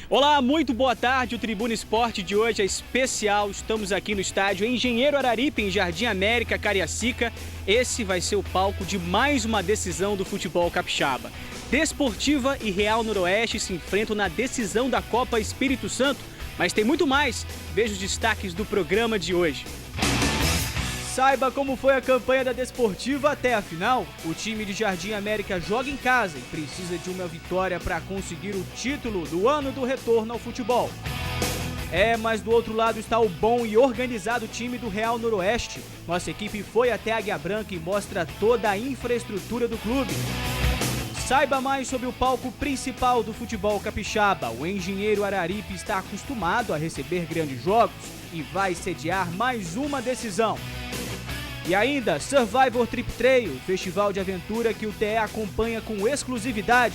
Olá, muito boa tarde. O Tribuna Esporte de hoje é especial. Estamos aqui no estádio Engenheiro Araripe, em Jardim América, Cariacica. Esse vai ser o palco de mais uma decisão do futebol capixaba. Desportiva e Real Noroeste se enfrentam na decisão da Copa Espírito Santo. Mas tem muito mais. Veja os destaques do programa de hoje. Saiba como foi a campanha da Desportiva até a final. O time de Jardim América joga em casa e precisa de uma vitória para conseguir o título do ano do retorno ao futebol. Mas do outro lado está o bom e organizado time do Real Noroeste. Nossa equipe foi até Águia Branca e mostra toda a infraestrutura do clube. Saiba mais sobre o palco principal do futebol capixaba. O Engenheiro Araripe está acostumado a receber grandes jogos e vai sediar mais uma decisão. E ainda, Survivor Trip Trail, festival de aventura que o TE acompanha com exclusividade.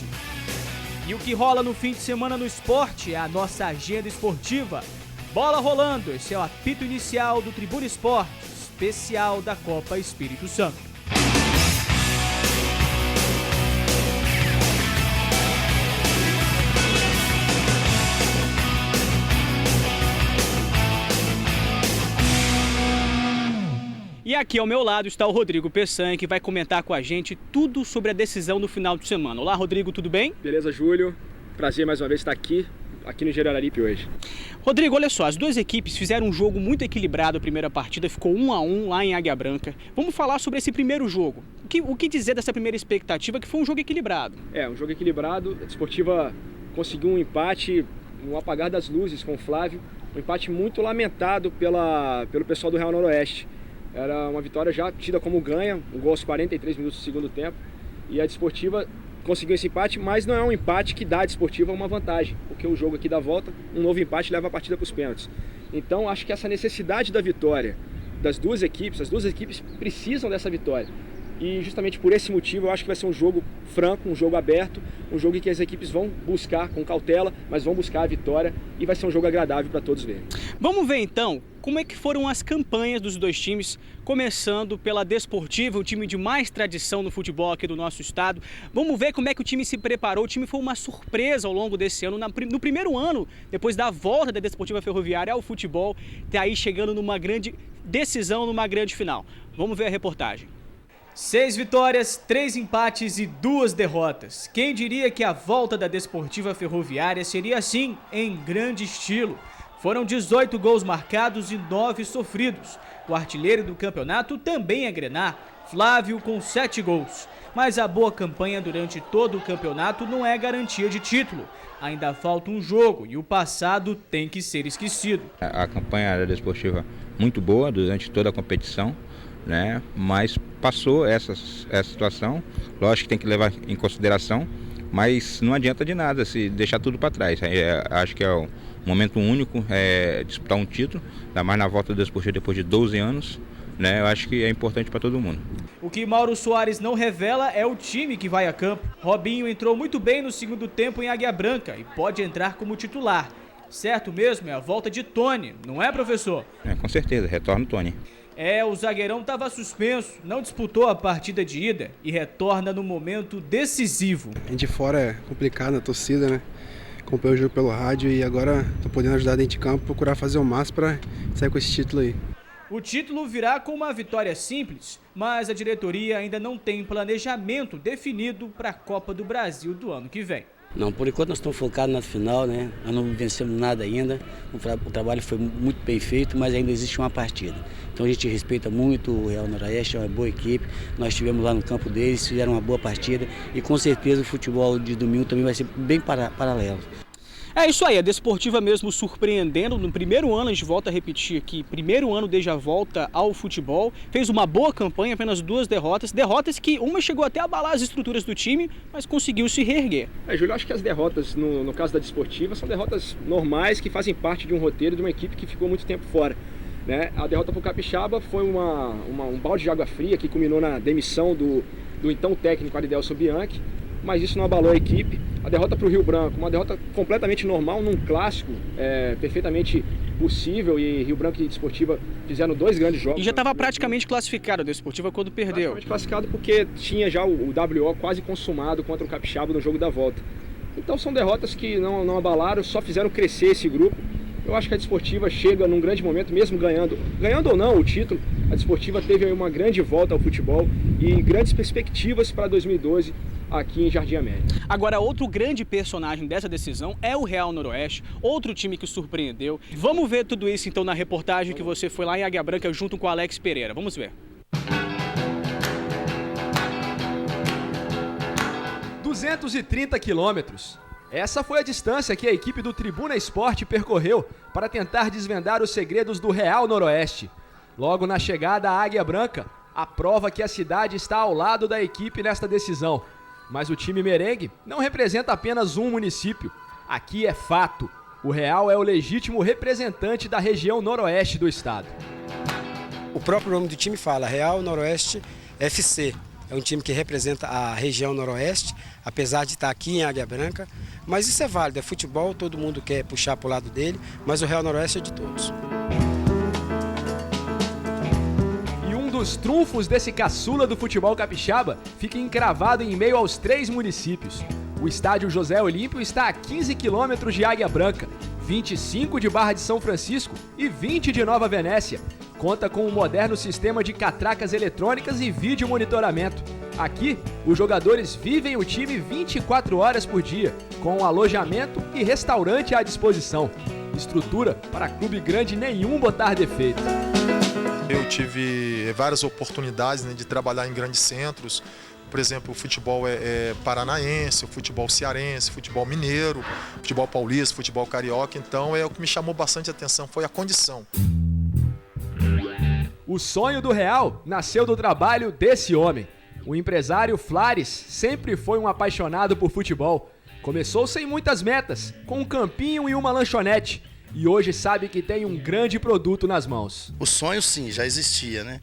E o que rola no fim de semana no esporte é a nossa agenda esportiva. Bola rolando, esse é o apito inicial do Tribuna Esporte, especial da Copa Espírito Santo. E aqui ao meu lado está o Rodrigo Peçanha, que vai comentar com a gente tudo sobre a decisão do final de semana. Olá, Rodrigo, tudo bem? Beleza, Júlio. Prazer mais uma vez estar aqui no Engenheiro Araripe hoje. Rodrigo, olha só, as duas equipes fizeram um jogo muito equilibrado. A primeira partida ficou 1-1 lá em Águia Branca. Vamos falar sobre esse primeiro jogo. O que dizer dessa primeira expectativa, que foi um jogo equilibrado? Um jogo equilibrado. A Desportiva conseguiu um empate no apagar das luzes com o Flávio. Um empate muito lamentado pelo pessoal do Real Noroeste. Era uma vitória já tida como ganha, um gol aos 43 minutos do segundo tempo. E a Desportiva conseguiu esse empate, mas não é um empate que dá à Desportiva uma vantagem, porque o jogo aqui dá volta, um novo empate leva a partida para os pênaltis. Então acho que essa necessidade da vitória das duas equipes, as duas equipes precisam dessa vitória. E justamente por esse motivo eu acho que vai ser um jogo franco, um jogo aberto, um jogo em que as equipes vão buscar com cautela, mas vão buscar a vitória e vai ser um jogo agradável para todos verem. Vamos ver então como é que foram as campanhas dos dois times, começando pela Desportiva, o time de mais tradição no futebol aqui do nosso estado. Vamos ver como é que o time se preparou. O time foi uma surpresa ao longo desse ano, no primeiro ano, depois da volta da Desportiva Ferroviária ao futebol, tá aí chegando numa grande decisão, numa grande final. Vamos ver a reportagem. 6 vitórias, 3 empates e 2 derrotas. Quem diria que a volta da Desportiva Ferroviária seria assim, em grande estilo? Foram 18 gols marcados e 9 sofridos. O artilheiro do campeonato também é grená, Flávio, com 7 gols. Mas a boa campanha durante todo o campeonato não é garantia de título. Ainda falta um jogo e o passado tem que ser esquecido. A campanha da Desportiva muito boa durante toda a competição, né? Mas passou essa situação, lógico que tem que levar em consideração, mas não adianta de nada se deixar tudo para trás. Acho que é um momento único, disputar um título, ainda mais na volta do Desportivo depois de 12 anos, né? Eu acho que é importante para todo mundo. O que Mauro Soares não revela é o time que vai a campo. Robinho entrou muito bem no segundo tempo em Águia Branca e pode entrar como titular. Certo mesmo é a volta de Tony, não é, professor? Com certeza, retorna o Tony. O zagueirão estava suspenso, não disputou a partida de ida e retorna no momento decisivo. De fora é complicado, a torcida, né? Acompanhei o jogo pelo rádio e agora estou podendo ajudar dentro de campo, procurar fazer o máximo para sair com esse título aí. O título virá com uma vitória simples, mas a diretoria ainda não tem planejamento definido para a Copa do Brasil do ano que vem. Não, por enquanto nós estamos focados na final, né? Nós não vencemos nada ainda, o trabalho foi muito bem feito, mas ainda existe uma partida. Então a gente respeita muito o Real Noroeste, é uma boa equipe, nós estivemos lá no campo deles, fizeram uma boa partida e com certeza o futebol de domingo também vai ser bem paralelo. É isso aí, a Desportiva mesmo surpreendendo no primeiro ano, a gente volta a repetir aqui, primeiro ano desde a volta ao futebol, fez uma boa campanha, apenas 2 derrotas que uma chegou até a abalar as estruturas do time, mas conseguiu se reerguer. Júlio, acho que as derrotas, no caso da Desportiva, são derrotas normais que fazem parte de um roteiro de uma equipe que ficou muito tempo fora. Né? A derrota para o Capixaba foi um balde de água fria que culminou na demissão do então técnico Aridelson Bianchi, mas isso não abalou a equipe. A derrota para o Rio Branco, uma derrota completamente normal num clássico, perfeitamente possível, e Rio Branco e Desportiva fizeram 2 grandes jogos. E já estava praticamente classificado a Desportiva quando perdeu. Praticamente classificado porque tinha já o WO quase consumado contra o Capixaba no jogo da volta. Então são derrotas que não abalaram, só fizeram crescer esse grupo. Eu acho que a Desportiva chega num grande momento, mesmo ganhando ou não o título, a Desportiva teve aí uma grande volta ao futebol e grandes perspectivas para 2012 aqui em Jardim América. Agora, outro grande personagem dessa decisão é o Real Noroeste, outro time que surpreendeu. Vamos ver tudo isso então na reportagem que você foi lá em Águia Branca junto com o Alex Pereira. Vamos ver. 230 quilômetros. Essa foi a distância que a equipe do Tribuna Esporte percorreu para tentar desvendar os segredos do Real Noroeste. Logo na chegada à Águia Branca, a prova que a cidade está ao lado da equipe nesta decisão. Mas o time merengue não representa apenas um município. Aqui é fato. O Real é o legítimo representante da região noroeste do estado. O próprio nome do time fala Real Noroeste FC. É um time que representa a região noroeste, apesar de estar aqui em Águia Branca. Mas isso é válido, é futebol, todo mundo quer puxar para o lado dele, mas o Real Noroeste é de todos. E um dos trunfos desse caçula do futebol capixaba fica encravado em meio aos 3 municípios. O estádio José Olímpio está a 15 quilômetros de Águia Branca, 25 de Barra de São Francisco e 20 de Nova Venécia. Conta com um moderno sistema de catracas eletrônicas e vídeo monitoramento. Aqui, os jogadores vivem o time 24 horas por dia, com alojamento e restaurante à disposição. Estrutura para clube grande nenhum botar defeito. Eu tive várias oportunidades, né, de trabalhar em grandes centros. Por exemplo, o futebol paranaense, o futebol cearense, o futebol mineiro, o futebol paulista, o futebol carioca. Então, o que me chamou bastante atenção foi a condição. O sonho do Real nasceu do trabalho desse homem. O empresário Flares sempre foi um apaixonado por futebol. Começou sem muitas metas, com um campinho e uma lanchonete. E hoje sabe que tem um grande produto nas mãos. O sonho sim, já existia, né?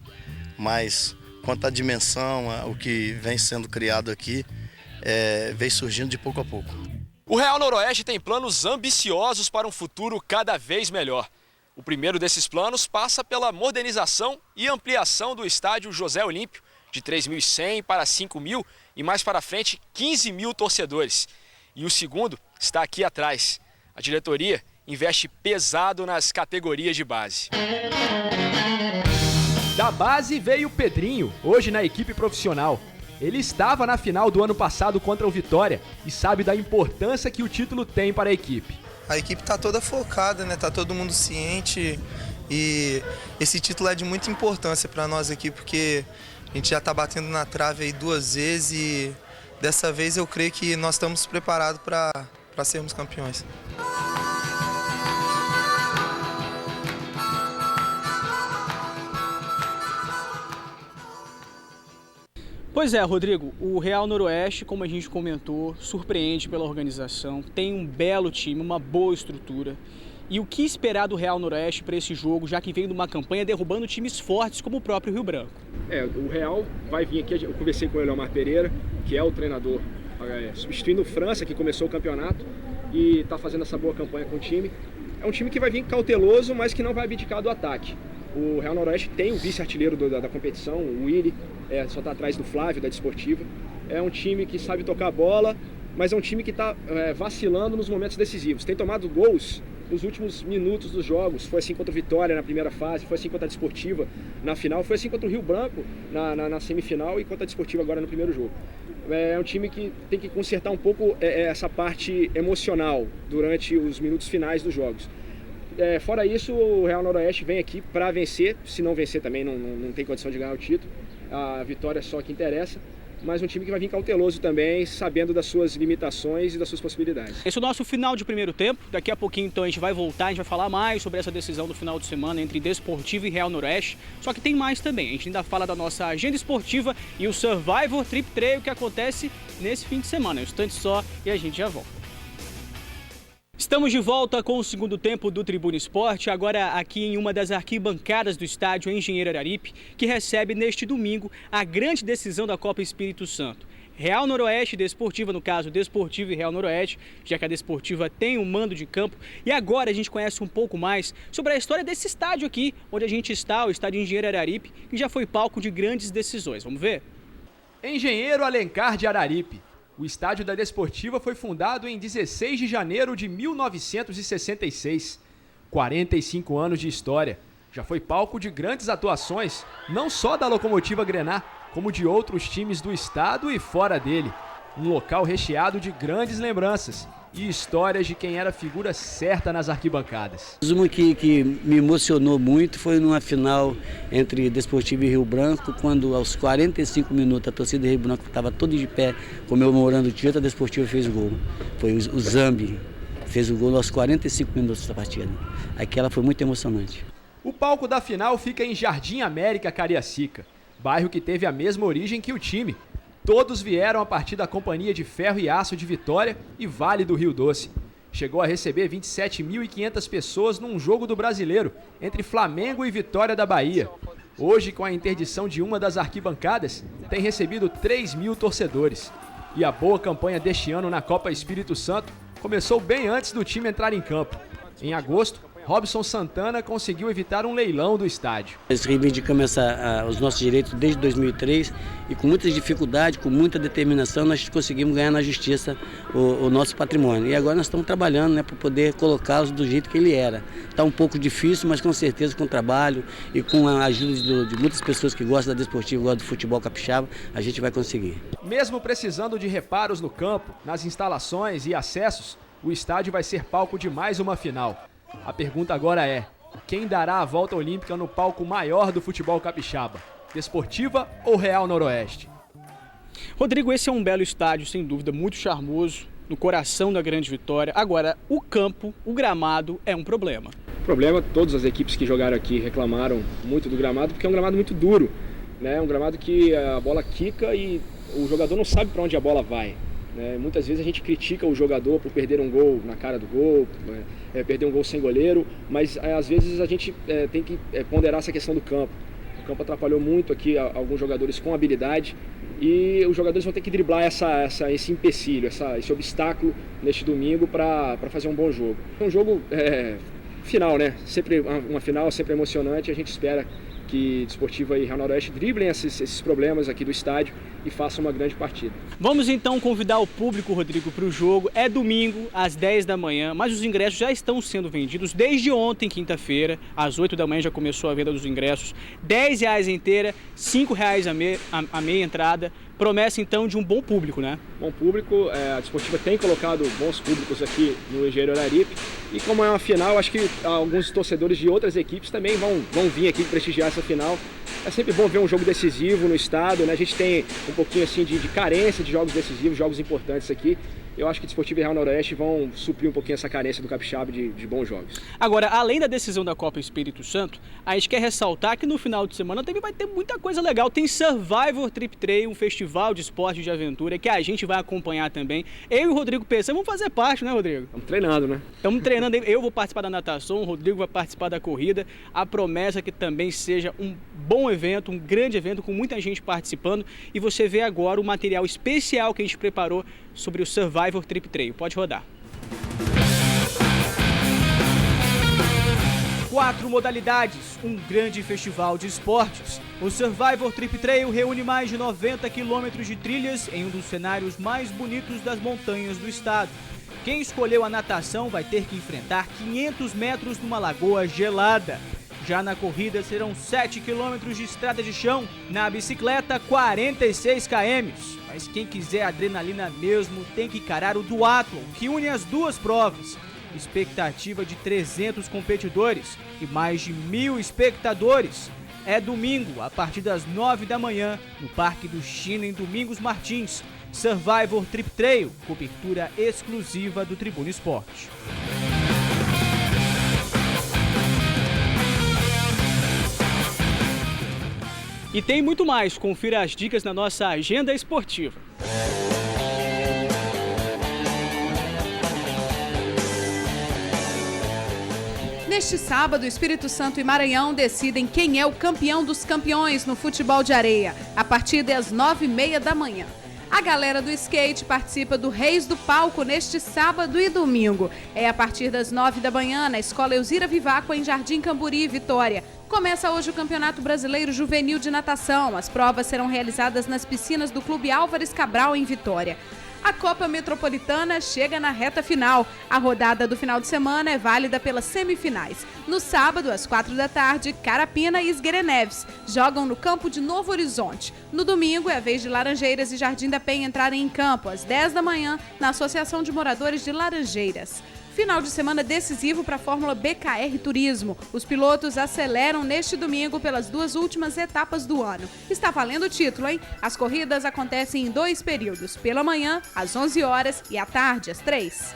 Mas quanto à dimensão, o que vem sendo criado aqui, vem surgindo de pouco a pouco. O Real Noroeste tem planos ambiciosos para um futuro cada vez melhor. O primeiro desses planos passa pela modernização e ampliação do estádio José Olímpio, de 3.100 para 5.000 e mais para frente 15.000 torcedores. E o segundo está aqui atrás. A diretoria investe pesado nas categorias de base. Da base veio o Pedrinho, hoje na equipe profissional. Ele estava na final do ano passado contra o Vitória e sabe da importância que o título tem para a equipe. A equipe está toda focada, né? Tá todo mundo ciente e esse título é de muita importância para nós aqui, porque a gente já está batendo na trave aí 2 vezes e dessa vez eu creio que nós estamos preparados para sermos campeões. Pois é, Rodrigo, o Real Noroeste, como a gente comentou, surpreende pela organização, tem um belo time, uma boa estrutura. E o que esperar do Real Noroeste para esse jogo, já que vem de uma campanha derrubando times fortes como o próprio Rio Branco? O Real vai vir aqui, eu conversei com o Eliomar Pereira, que é o treinador, substituindo o França, que começou o campeonato e está fazendo essa boa campanha com o time. É um time que vai vir cauteloso, mas que não vai abdicar do ataque. O Real Noroeste tem o vice-artilheiro da competição, o Willy, só está atrás do Flávio, da Desportiva. É um time que sabe tocar a bola, mas é um time que está vacilando nos momentos decisivos. Tem tomado gols nos últimos minutos dos jogos. Foi assim contra o Vitória na primeira fase, foi assim contra a Desportiva na final, foi assim contra o Rio Branco na semifinal e contra a Desportiva agora no primeiro jogo. É um time que tem que consertar um pouco essa parte emocional durante os minutos finais dos jogos. Fora isso, o Real Noroeste vem aqui para vencer. Se não vencer também não tem condição de ganhar o título. A vitória é só que interessa. Mas um time que vai vir cauteloso também, sabendo das suas limitações e das suas possibilidades. Esse é o nosso final de primeiro tempo. Daqui a pouquinho, então, a gente vai voltar, a gente vai falar mais sobre essa decisão do final de semana entre Desportivo e Real Noroeste. Só que tem mais também. A gente ainda fala da nossa agenda esportiva e o Survivor Trip Trail que acontece nesse fim de semana. Um instante só e a gente já volta. Estamos de volta com o segundo tempo do Tribuna Esporte, agora aqui em uma das arquibancadas do estádio Engenheiro Araripe, que recebe neste domingo a grande decisão da Copa Espírito Santo. Real Noroeste e Desportiva, no caso Desportiva e Real Noroeste, já que a Desportiva tem um mando de campo. E agora a gente conhece um pouco mais sobre a história desse estádio aqui, onde a gente está, o estádio Engenheiro Araripe, que já foi palco de grandes decisões. Vamos ver? Engenheiro Alencar de Araripe. O estádio da Desportiva foi fundado em 16 de janeiro de 1966. 45 anos de história. Já foi palco de grandes atuações, não só da Locomotiva Grená, como de outros times do estado e fora dele. Um local recheado de grandes lembranças e histórias de quem era figura certa nas arquibancadas. Uma que me emocionou muito foi numa final entre Desportiva e Rio Branco, quando aos 45 minutos a torcida de Rio Branco estava toda de pé comemorando o título, a Desportiva fez o gol. Foi o Zambi, fez o gol aos 45 minutos da partida. Aquela foi muito emocionante. O palco da final fica em Jardim América, Cariacica, bairro que teve a mesma origem que o time. Todos vieram a partir da Companhia de Ferro e Aço de Vitória e Vale do Rio Doce. Chegou a receber 27.500 pessoas num jogo do Brasileiro, entre Flamengo e Vitória da Bahia. Hoje, com a interdição de uma das arquibancadas, tem recebido 3.000 torcedores. E a boa campanha deste ano na Copa Espírito Santo começou bem antes do time entrar em campo. Em agosto, Robson Santana conseguiu evitar um leilão do estádio. Nós reivindicamos os nossos direitos desde 2003 e com muita dificuldade, com muita determinação, nós conseguimos ganhar na justiça o nosso patrimônio. E agora nós estamos trabalhando, para poder colocá-los do jeito que ele era. Está um pouco difícil, mas com certeza com o trabalho e com a ajuda de muitas pessoas que gostam da Desportiva, gostam do futebol capixaba, a gente vai conseguir. Mesmo precisando de reparos no campo, nas instalações e acessos, o estádio vai ser palco de mais uma final. A pergunta agora é: quem dará a volta olímpica no palco maior do futebol capixaba? Desportiva ou Real Noroeste? Rodrigo, esse é um belo estádio, sem dúvida, muito charmoso, no coração da Grande Vitória. Agora, o campo, o gramado, é um problema. Problema, todas as equipes que jogaram aqui reclamaram muito do gramado, porque é um gramado muito duro, né? É um gramado que a bola quica e o jogador não sabe para onde a bola vai. Muitas vezes a gente critica o jogador por perder um gol na cara do gol, perder um gol sem goleiro, mas às vezes a gente tem que ponderar essa questão do campo. O campo atrapalhou muito aqui alguns jogadores com habilidade e os jogadores vão ter que driblar esse empecilho, esse obstáculo neste domingo para fazer um bom jogo. É um jogo final, né? Sempre uma final, sempre emocionante. A gente espera que Desportiva e Real Noroeste driblem esses problemas aqui do estádio e façam uma grande partida. Vamos então convidar o público, Rodrigo, para o jogo. É domingo, às 10 da manhã, mas os ingressos já estão sendo vendidos desde ontem, quinta-feira. Às 8 da manhã já começou a venda dos ingressos. R$10 inteira, R$5 a meia entrada. Promessa então de um bom público, né? Bom público, a Desportiva tem colocado bons públicos aqui no Engenheiro Araripe e como é uma final, acho que alguns torcedores de outras equipes também vão vir aqui prestigiar essa final. É sempre bom ver um jogo decisivo no estado, né? A gente tem um pouquinho assim de carência de jogos decisivos, jogos importantes aqui. Eu acho que Desportiva e Real Noroeste vão suprir um pouquinho essa carência do capixaba de bons jogos. Agora, além da decisão da Copa Espírito Santo, a gente quer ressaltar que no final de semana também vai ter muita coisa legal. Tem Survivor Trip Trail, um festival de esporte e de aventura que a gente vai acompanhar também. Eu e o Rodrigo Pessan vamos fazer parte, né, Rodrigo? Estamos treinando, né? Estamos treinando. Eu vou participar da natação, o Rodrigo vai participar da corrida. A promessa é que também seja um bom evento, um grande evento com muita gente participando. E você vê agora o material especial que a gente preparou sobre o Survivor Trip Trail. Pode rodar. 4 modalidades, um grande festival de esportes. O Survivor Trip Trail reúne mais de 90 quilômetros de trilhas em um dos cenários mais bonitos das montanhas do estado. Quem escolheu a natação vai ter que enfrentar 500 metros numa lagoa gelada. Já na corrida serão 7 quilômetros de estrada de chão, na bicicleta 46 km. Mas quem quiser adrenalina mesmo tem que encarar o duatlon, que une as duas provas. Expectativa de 300 competidores e mais de 1.000 espectadores. É domingo, a partir das 9 da manhã, no Parque do China, em Domingos Martins. Survivor Trip Trail, cobertura exclusiva do Tribuna Esporte. E tem muito mais, confira as dicas na nossa agenda esportiva. Neste sábado, Espírito Santo e Maranhão decidem quem é o campeão dos campeões no futebol de areia, a partir das 9h30 da manhã. A galera do skate participa do Reis do Palco neste sábado e domingo. É a partir das 9 da manhã na Escola Elzira Vivaco, em Jardim Camburi, Vitória. Começa hoje o Campeonato Brasileiro Juvenil de Natação. As provas serão realizadas nas piscinas do Clube Álvares Cabral, em Vitória. A Copa Metropolitana chega na reta final. A rodada do final de semana é válida pelas semifinais. No sábado, às 4 da tarde, Carapina e Esguereneves jogam no campo de Novo Horizonte. No domingo, é a vez de Laranjeiras e Jardim da Penha entrarem em campo, às 10 da manhã, na Associação de Moradores de Laranjeiras. Final de semana decisivo para a Fórmula BKR Turismo. Os pilotos aceleram neste domingo pelas 2 últimas etapas do ano. Está valendo o título, hein? As corridas acontecem em 2 períodos, pela manhã, às 11 horas, e à tarde, às 3.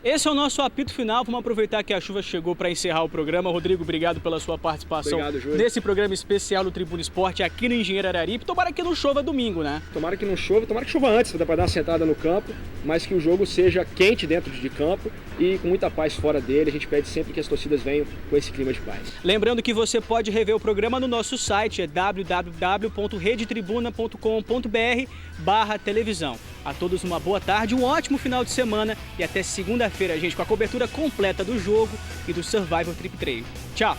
Esse é o nosso apito final. Vamos aproveitar que a chuva chegou para encerrar o programa. Rodrigo, obrigado pela sua participação nesse programa especial do Tribuna Esporte aqui no Engenheiro Araripe. Tomara que não chova domingo, né? Tomara que não chova, tomara que chova antes, para dar uma sentada no campo, mas que o jogo seja quente dentro de campo e com muita paz fora dele. A gente pede sempre que as torcidas venham com esse clima de paz. Lembrando que você pode rever o programa no nosso site, é www.redetribuna.com.br/televisão. A todos uma boa tarde, um ótimo final de semana e até segunda-feira, gente, com a cobertura completa do jogo e do Survival Trip Trail. Tchau!